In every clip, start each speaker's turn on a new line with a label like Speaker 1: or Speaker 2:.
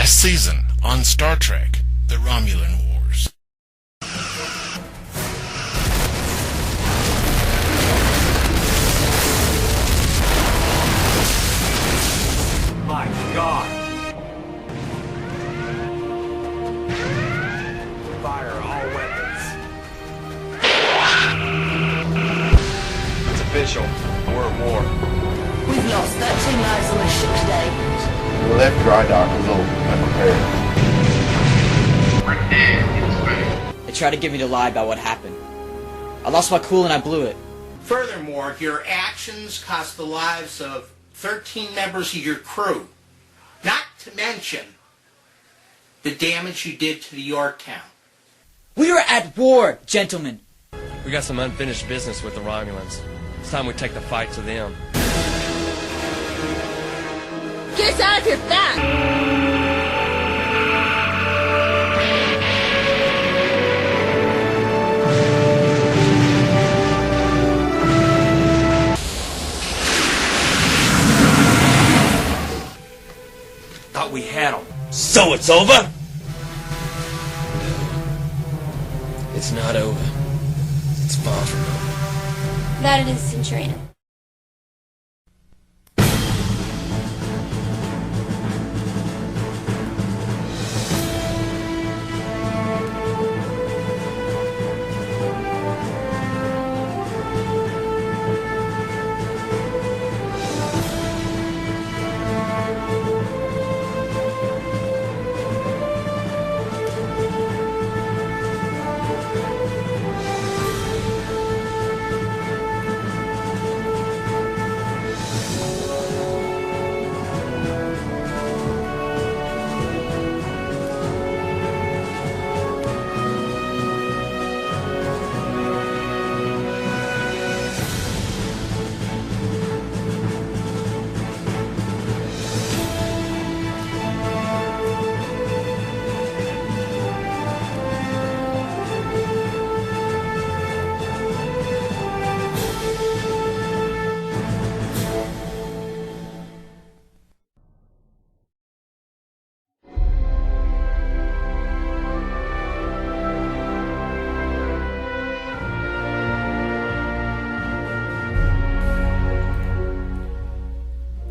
Speaker 1: Last season on Star Trek, The Romulan Wars.
Speaker 2: My God! Fire all weapons. It's official. We're at war.
Speaker 3: We've lost 13 lives on this ship today.
Speaker 4: The left dry dock was open and repaired.
Speaker 5: We're dead in space.
Speaker 6: They tried to get me to lie about what happened. I lost my cool and I blew it.
Speaker 7: Furthermore, your actions cost the lives of 13 members of your crew. Not to mention the damage you did to the Yorktown.
Speaker 6: We are at war, gentlemen.
Speaker 8: We got some unfinished business with the Romulans. It's time we take the fight to them.
Speaker 3: Get us out of here fast!
Speaker 2: Thought we had them.
Speaker 8: So it's over? No. It's not over. It's far from over.
Speaker 9: That it is, Centurion.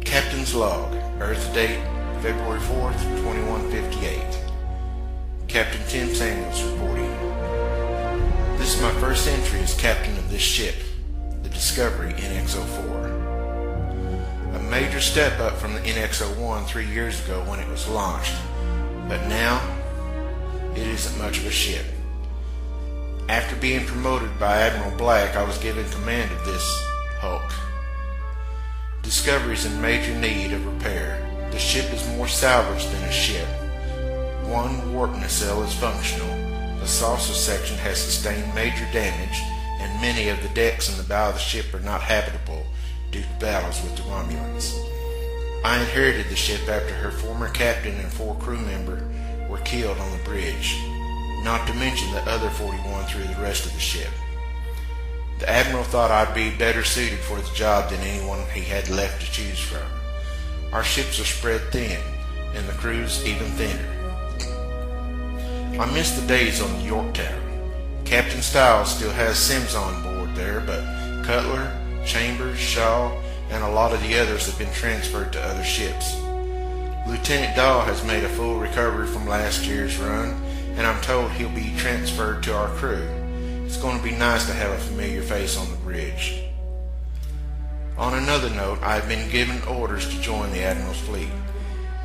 Speaker 4: Captain's log, Earth date, February 4th, 2158. Captain Tim Samuels reporting. This is my first entry as captain of this ship, the Discovery NX-04. A major step up from the NX-01 3 years ago when it was launched, but now it isn't much of a ship. After being promoted by Admiral Black, I was given command of this hulk. Discovery is in major need of repair. The ship is more salvage than a ship. One warp nacelle is functional. The saucer section has sustained major damage, and many of the decks in the bow of the ship are not habitable due to battles with the Romulans. I inherited the ship after her former captain and 4 crew members were killed on the bridge, not to mention the other 41 through the rest of the ship. The Admiral thought I'd be better suited for the job than anyone he had left to choose from. Our ships are spread thin, and the crew's even thinner. I miss the days on the Yorktown. Captain Stiles still has Sims on board there, but Cutler, Chambers, Shaw, and a lot of the others have been transferred to other ships. Lieutenant Dahl has made a full recovery from last year's run, and I'm told he'll be transferred to our crew. It's going to be nice to have a familiar face on the bridge. On another note, I have been given orders to join the Admiral's fleet.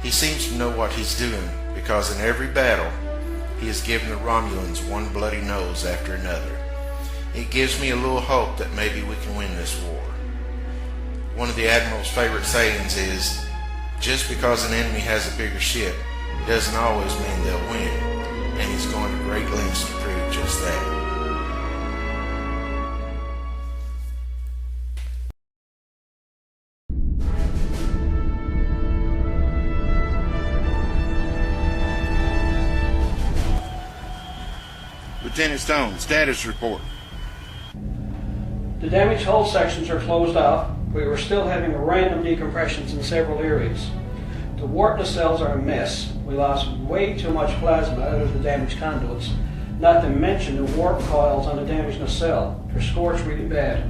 Speaker 4: He seems to know what he's doing, because in every battle, he has given the Romulans one bloody nose after another. It gives me a little hope that maybe we can win this war. One of the Admiral's favorite sayings is, just because an enemy has a bigger ship doesn't always mean they'll win, and he's going to great lengths to prove just that. Lieutenant Stone, status report.
Speaker 10: The damaged hull sections are closed off. We were still having random decompressions in several areas.
Speaker 5: The warp nacelles are a mess. We lost way too much plasma out of the damaged conduits, not to mention the warp coils on the damaged nacelle. They're scorched really bad.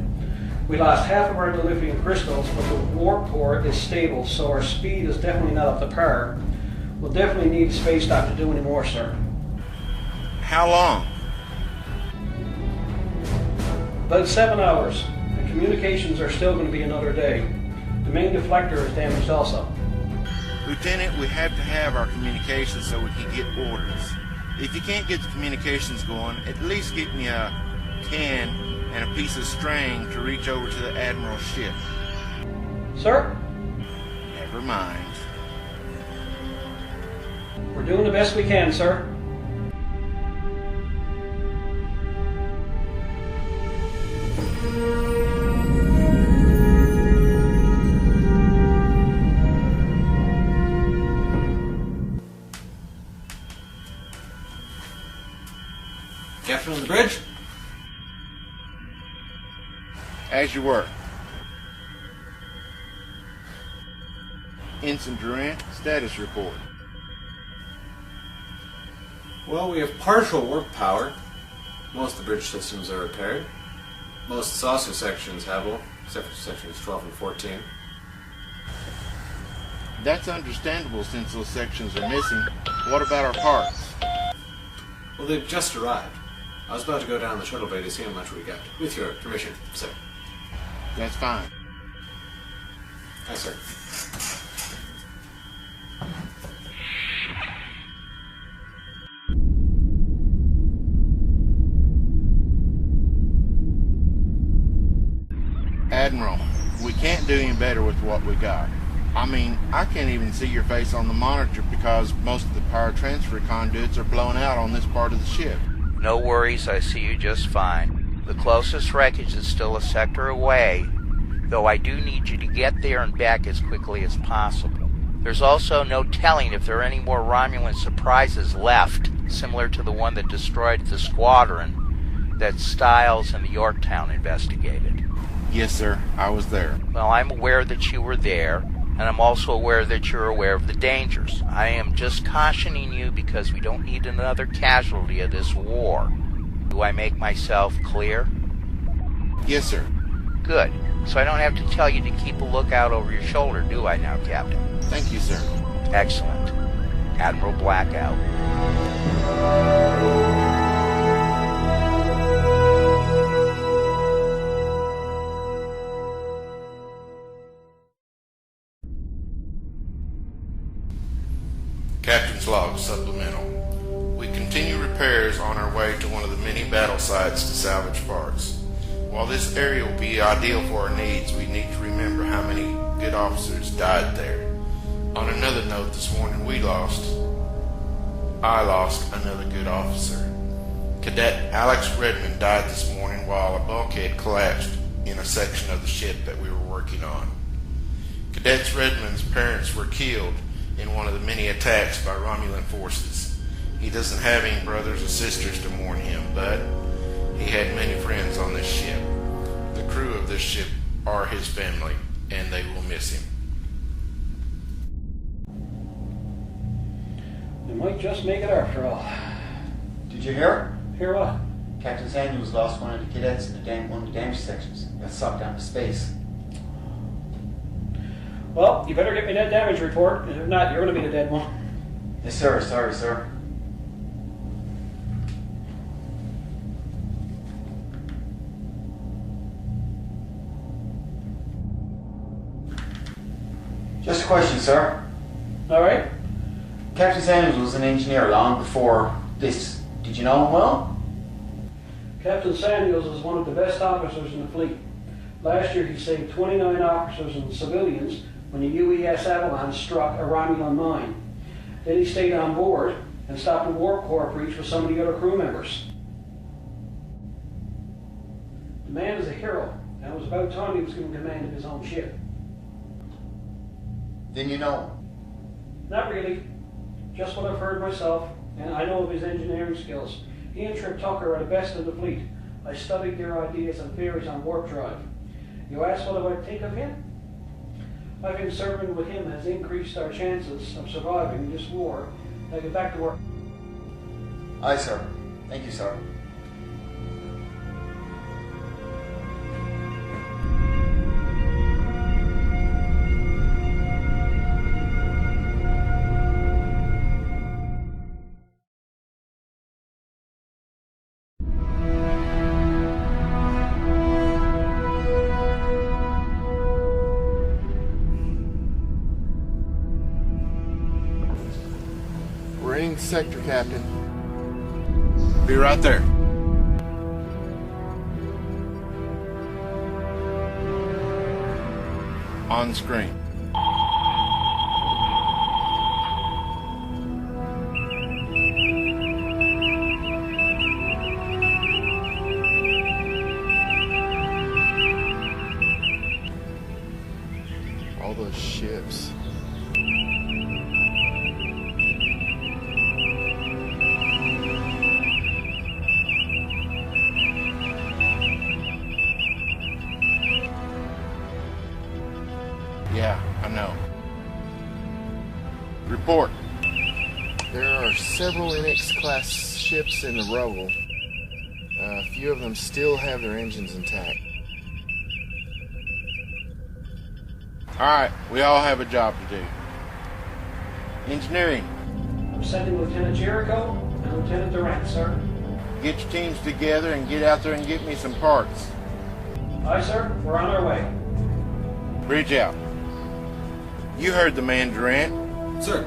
Speaker 5: We lost half of our dilithium crystals, but the warp core is stable, so our speed is definitely not up to par. We'll definitely need the space dock to do any more, sir.
Speaker 4: How long?
Speaker 5: About 7 hours. The communications are still going to be another day. The main deflector is damaged also.
Speaker 4: Lieutenant, we have to have our communications so we can get orders. If you can't get the communications going, at least get me a can and a piece of string to reach over to the Admiral's ship.
Speaker 5: Sir?
Speaker 4: Never mind.
Speaker 5: We're doing the best we can, sir.
Speaker 2: Captain on the bridge?
Speaker 4: As you were. Ensign Durant, status report.
Speaker 9: Well, we have partial warp power. Most of the bridge systems are repaired. Most saucer sections have them, except for sections 12 and 14.
Speaker 4: That's understandable since those sections are missing. What about our parts?
Speaker 9: Well, they've just arrived. I was about to go down the shuttle bay to see how much we got. With your permission, sir.
Speaker 4: That's fine.
Speaker 9: Aye, sir.
Speaker 4: Admiral, we can't do any better with what we got. I mean, I can't even see your face on the monitor because most of the power transfer conduits are blown out on this part of the ship.
Speaker 10: No worries, I see you just fine. The closest wreckage is still a sector away, though I do need you to get there and back as quickly as possible. There's also no telling if there are any more Romulan surprises left, similar to the one that destroyed the squadron that Stiles and the Yorktown investigated.
Speaker 4: Yes, sir. I was there.
Speaker 10: Well, I'm aware that you were there, and I'm also aware that you're aware of the dangers. I am just cautioning you because we don't need another casualty of this war. Do I make myself clear?
Speaker 4: Yes, sir.
Speaker 10: Good. So I don't have to tell you to keep a lookout over your shoulder, do I now, Captain?
Speaker 4: Thank you, sir.
Speaker 10: Excellent. Admiral Blackout.
Speaker 4: Captain's log supplemental. We continue repairs on our way to one of the many battle sites to salvage parts. While this area will be ideal for our needs, we need to remember how many good officers died there. On another note, this morning I lost another good officer. Cadet Alex Redmond died this morning while a bulkhead collapsed in a section of the ship that we were working on. Cadet Redmond's parents were killed in one of the many attacks by Romulan forces. He doesn't have any brothers or sisters to mourn him, but he had many friends on this ship. The crew of this ship are his family, and they will miss him.
Speaker 5: We might just make it after all.
Speaker 11: Did you hear?
Speaker 5: Hear what?
Speaker 11: Captain Samuels lost one of the cadets in one of the damage sections. Got sucked down to space.
Speaker 5: Well, you better get me that damage report. If not, you're going to be the dead one.
Speaker 11: Yes, sir. Sorry, sir. Just a question, sir.
Speaker 5: All right.
Speaker 11: Captain Samuels was an engineer long before this. Did you know him well?
Speaker 5: Captain Samuels is one of the best officers in the fleet. Last year he saved 29 officers and civilians when the UES Avalon struck a Romulan mine. Then he stayed on board and stopped a warp core breach with some of the other crew members. The man is a hero, and it was about time he was given command of his own ship.
Speaker 11: Then you know him?
Speaker 5: Not really. Just what I've heard myself, and I know of his engineering skills. He and Trip Tucker are the best in the fleet. I studied their ideas and theories on warp drive. You ask what I think of him? I think serving with him has increased our chances of surviving this war. Now get back to work.
Speaker 11: Aye, sir. Thank you, sir.
Speaker 4: We're in sector, Captain. Be right there. On screen. All those ships. Yeah, I know. Report. There are several NX-class ships in the rubble. A few of them still have their engines intact. Alright, we all have a job to do. Engineering.
Speaker 5: I'm sending Lieutenant Jericho and Lieutenant Durant, sir.
Speaker 4: Get your teams together and get out there and get me some parts.
Speaker 5: Aye, sir. We're on our way.
Speaker 4: Bridge out. You heard the man, Durant.
Speaker 9: Sir.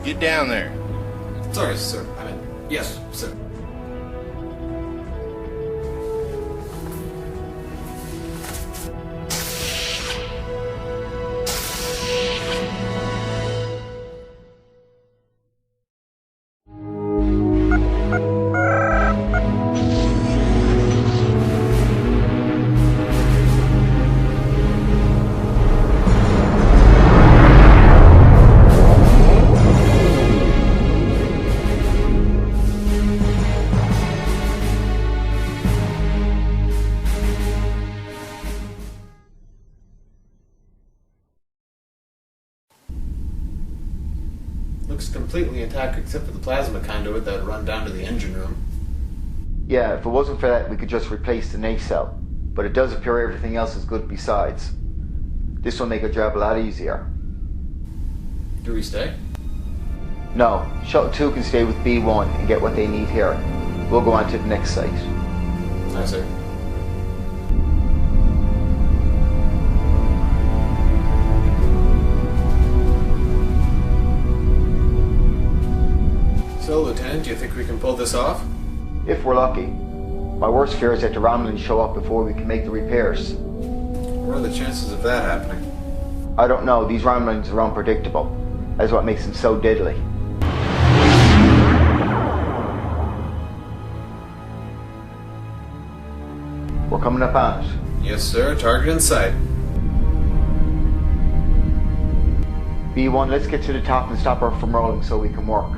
Speaker 4: Get down there.
Speaker 9: Sorry, sir. I mean, yes, sir. Looks completely intact except for the plasma conduit that run down to the engine room.
Speaker 11: Yeah, if it wasn't for that, we could just replace the nacelle. But it does appear everything else is good besides. This will make our job a lot easier.
Speaker 9: Do we stay?
Speaker 11: No, Shuttle 2 can stay with B1 and get what they need here. We'll go on to the next site.
Speaker 9: Aye, sir. So, Lieutenant, do you think we can pull this off?
Speaker 11: If we're lucky. My worst fear is that the Romulans show up before we can make the repairs.
Speaker 9: What are the chances of that happening?
Speaker 11: I don't know. These Romulans are unpredictable. That's what makes them so deadly. We're coming up on it.
Speaker 9: Yes, sir. Target in sight.
Speaker 11: B1, let's get to the top and stop her from rolling so we can work.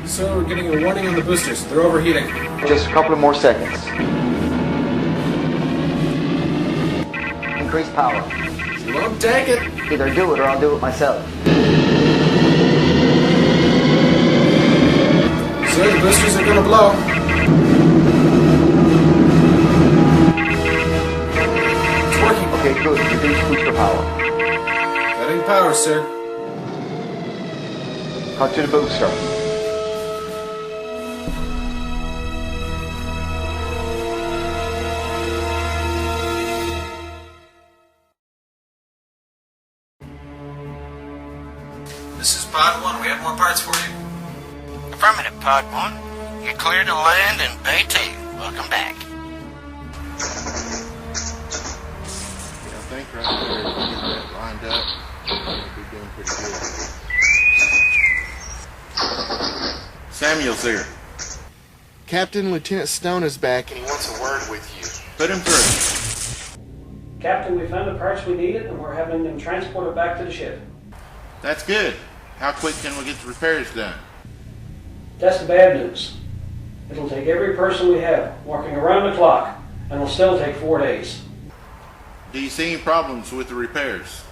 Speaker 9: So we're getting a warning on the boosters. They're overheating.
Speaker 11: Just a couple of more seconds. Increase power.
Speaker 9: You won't take it.
Speaker 11: Either do it or I'll do it myself.
Speaker 9: Sir, the boosters are gonna blow. It's working.
Speaker 11: Okay, good. Reduce booster power.
Speaker 9: Cutting power, sir.
Speaker 11: Cut to the booster.
Speaker 9: This is Pod 1. We have more parts for you.
Speaker 12: Affirmative, Pod 1. You're clear to land in Bay 2. Welcome back.
Speaker 4: Yeah, I think right there, if we get that lined up, we'll be doing pretty good. Samuel's here. Captain Lieutenant Stone is back and he wants a word with you. Put him through.
Speaker 5: Captain, we found the parts we needed and we're having them transported back to the ship.
Speaker 4: That's good. How quick can we get the repairs done?
Speaker 5: That's the bad news. It'll take every person we have working around the clock, and it'll still take 4 days.
Speaker 4: Do you see any problems with the repairs?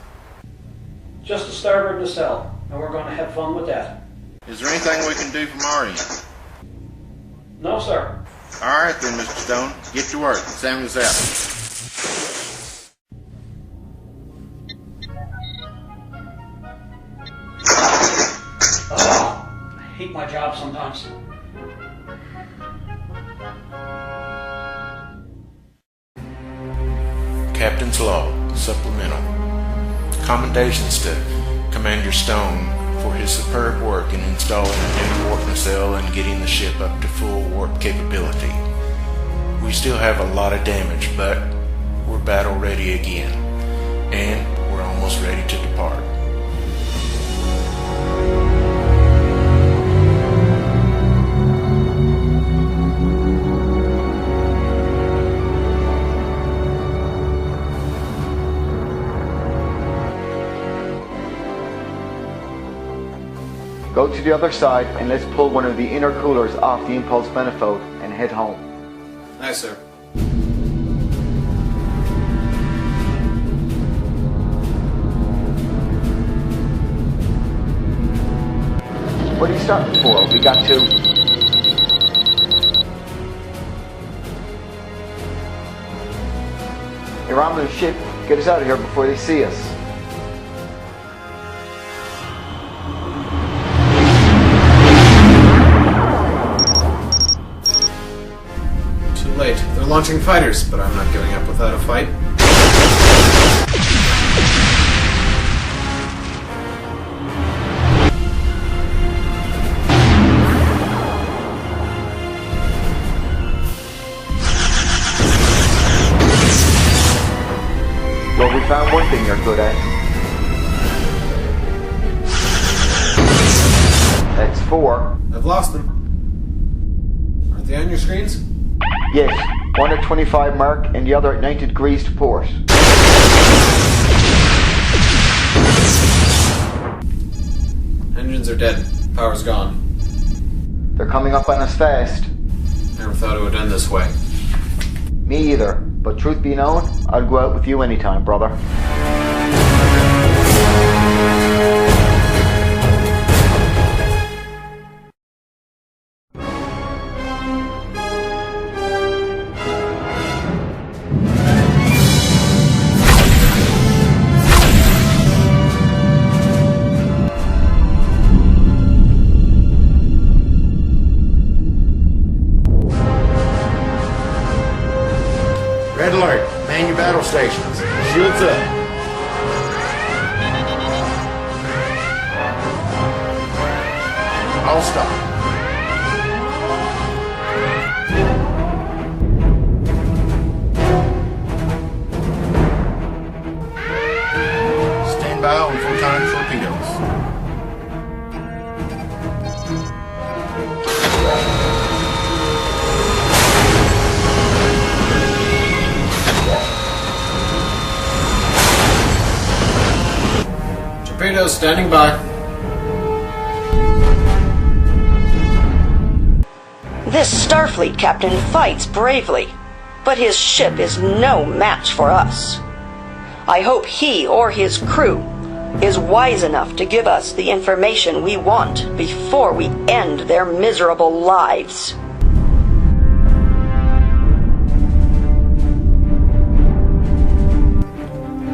Speaker 5: Just the starboard nacelle, and we're going to have fun with that.
Speaker 4: Is there anything we can do from our end?
Speaker 5: No, sir.
Speaker 4: All right then, Mr. Stone. Get to work. Samuel's out.
Speaker 5: I hate my job sometimes.
Speaker 4: Captain's Log, Supplemental. Commendations to Commander Stone for his superb work in installing a new warp nacelle and getting the ship up to full warp capability. We still have a lot of damage, but we're battle ready again, and we're almost ready to depart.
Speaker 11: Go to the other side and let's pull one of the inner coolers off the impulse manifold and head home.
Speaker 9: Aye, sir.
Speaker 11: What are you starting for? We got to... Hey, Romulan ship, get us out of here before they see us.
Speaker 9: Late. They're launching fighters, but I'm not giving up without a fight.
Speaker 11: Well, we found one thing you're good at. That's 4.
Speaker 9: I've lost them. Aren't they on your screens?
Speaker 11: Yes, one at 25 mark and the other at 90 degrees to port.
Speaker 9: Engines are dead. Power's gone.
Speaker 11: They're coming up on us fast.
Speaker 9: Never thought it would end this way.
Speaker 11: Me either, but truth be known, I'd go out with you anytime, brother.
Speaker 4: Red alert. Man your battle stations. Shields up. All stop. Stand by on photon torpedoes.
Speaker 9: Torpedoes standing by.
Speaker 3: This Starfleet captain fights bravely, but his ship is no match for us. I hope he or his crew is wise enough to give us the information we want before we end their miserable lives.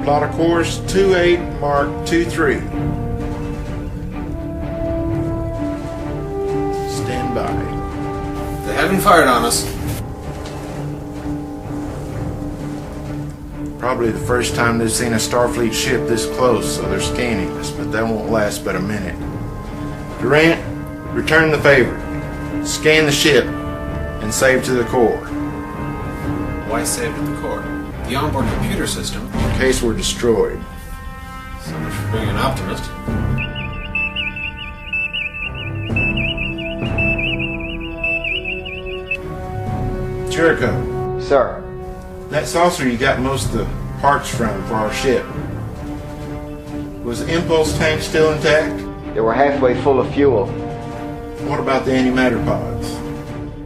Speaker 4: Plot a course 28 Mark 23. Stand by.
Speaker 9: They haven't fired on us.
Speaker 4: Probably the first time they've seen a Starfleet ship this close, so they're scanning us, but that won't last but a minute. Durant, return the favor. Scan the ship and save to the core.
Speaker 9: Why save to the core? The onboard computer system.
Speaker 4: In case we're destroyed.
Speaker 9: So much for being an optimist.
Speaker 4: Jericho.
Speaker 11: Sir.
Speaker 4: That saucer you got most of the parts from for our ship. Was the impulse tank still intact?
Speaker 11: They were halfway full of fuel.
Speaker 4: What about the antimatter pods?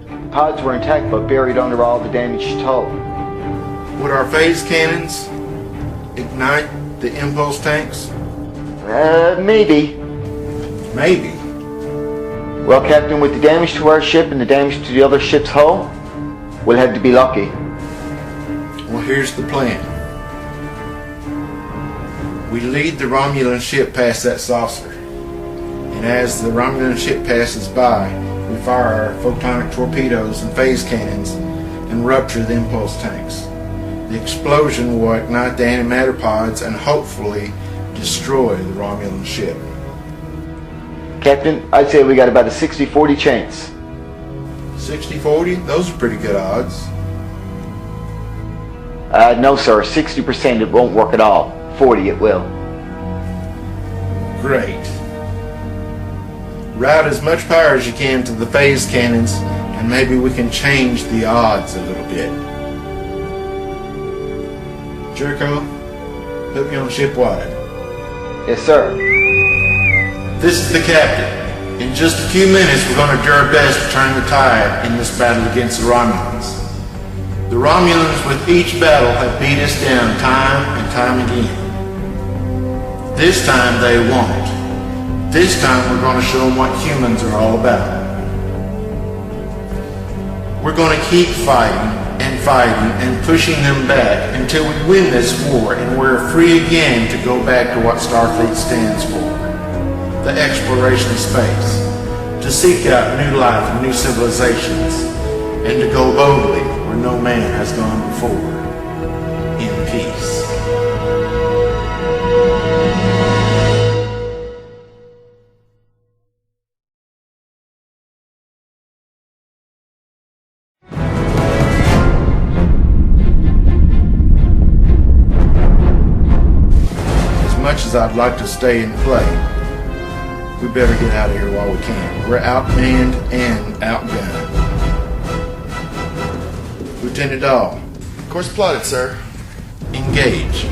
Speaker 11: The pods were intact but buried under all the damaged hull.
Speaker 4: Would our phase cannons ignite the impulse tanks?
Speaker 11: Maybe.
Speaker 4: Maybe.
Speaker 11: Well, Captain, with the damage to our ship and the damage to the other ship's hull, we'll have to be lucky.
Speaker 4: Well, here's the plan. We lead the Romulan ship past that saucer. And as the Romulan ship passes by, we fire our photonic torpedoes and phase cannons and rupture the impulse tanks. The explosion will ignite the antimatter pods and hopefully destroy the Romulan ship.
Speaker 11: Captain, I'd say we got about a 60-40 chance.
Speaker 4: 60-40? Those are pretty good odds.
Speaker 11: No, sir. 60% it won't work at all. 40 it will.
Speaker 4: Great. Route as much power as you can to the phase cannons, and maybe we can change the odds a little bit. Jericho, put me on ship wide.
Speaker 11: Yes, sir.
Speaker 4: This is the captain. In just a few minutes, we're going to do our best to turn the tide in this battle against the Romulans. The Romulans with each battle have beat us down time and time again. This time they won't. This time we're going to show them what humans are all about. We're going to keep fighting and pushing them back until we win this war and we're free again to go back to what Starfleet stands for. The exploration of space. To seek out new life and new civilizations. And to go boldly where no man has gone before. In peace. As much as I'd like to stay and play, we better get out of here while we can. We're outmanned and outgunned. Lieutenant Dahl.
Speaker 13: Course plotted, sir.
Speaker 4: Engage.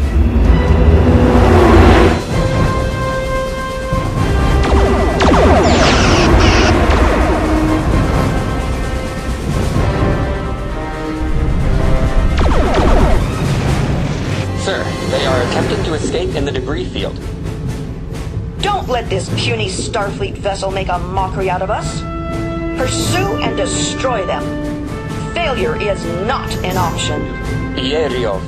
Speaker 14: Sir, they are attempting to escape in the debris field.
Speaker 3: Don't let this puny Starfleet vessel make a mockery out of us. Pursue and destroy them. Failure is not an option.
Speaker 14: Yeriov.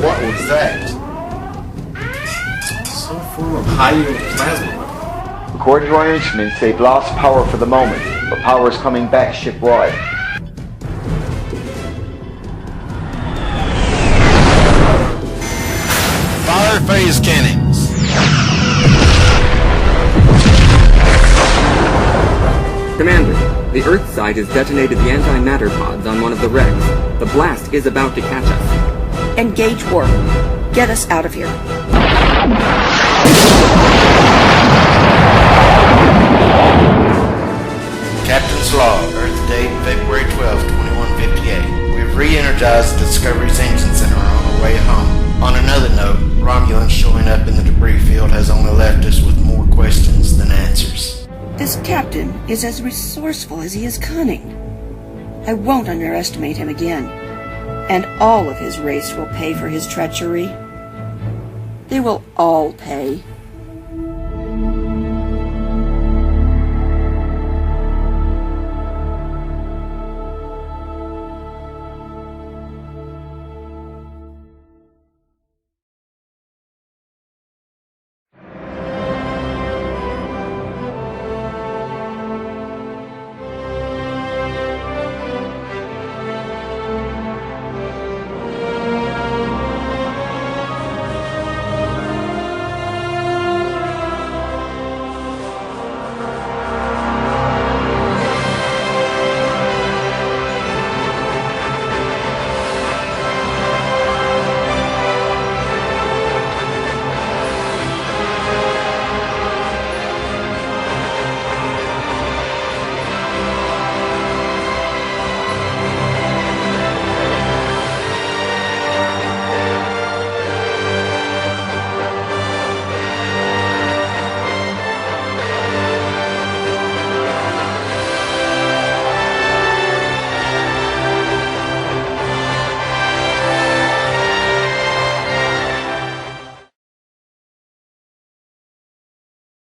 Speaker 4: What was that?
Speaker 9: Some form of high-yield plasma.
Speaker 11: According to our instruments, they've lost power for the moment, but power is coming back shipwide.
Speaker 13: Fire phase cannons.
Speaker 15: Commander, the Earth side has detonated the antimatter pods on one of the wrecks. The blast is about to catch us.
Speaker 3: Engage warp. Get us out of here.
Speaker 4: Captain's log, Earth date February 12, 2158. We've re-energized the Discovery's engine center on our way home. On another note, Romulans showing up in the debris field has only left us with more questions than answers.
Speaker 3: This captain is as resourceful as he is cunning. I won't underestimate him again. And all of his race will pay for his treachery. They will all pay.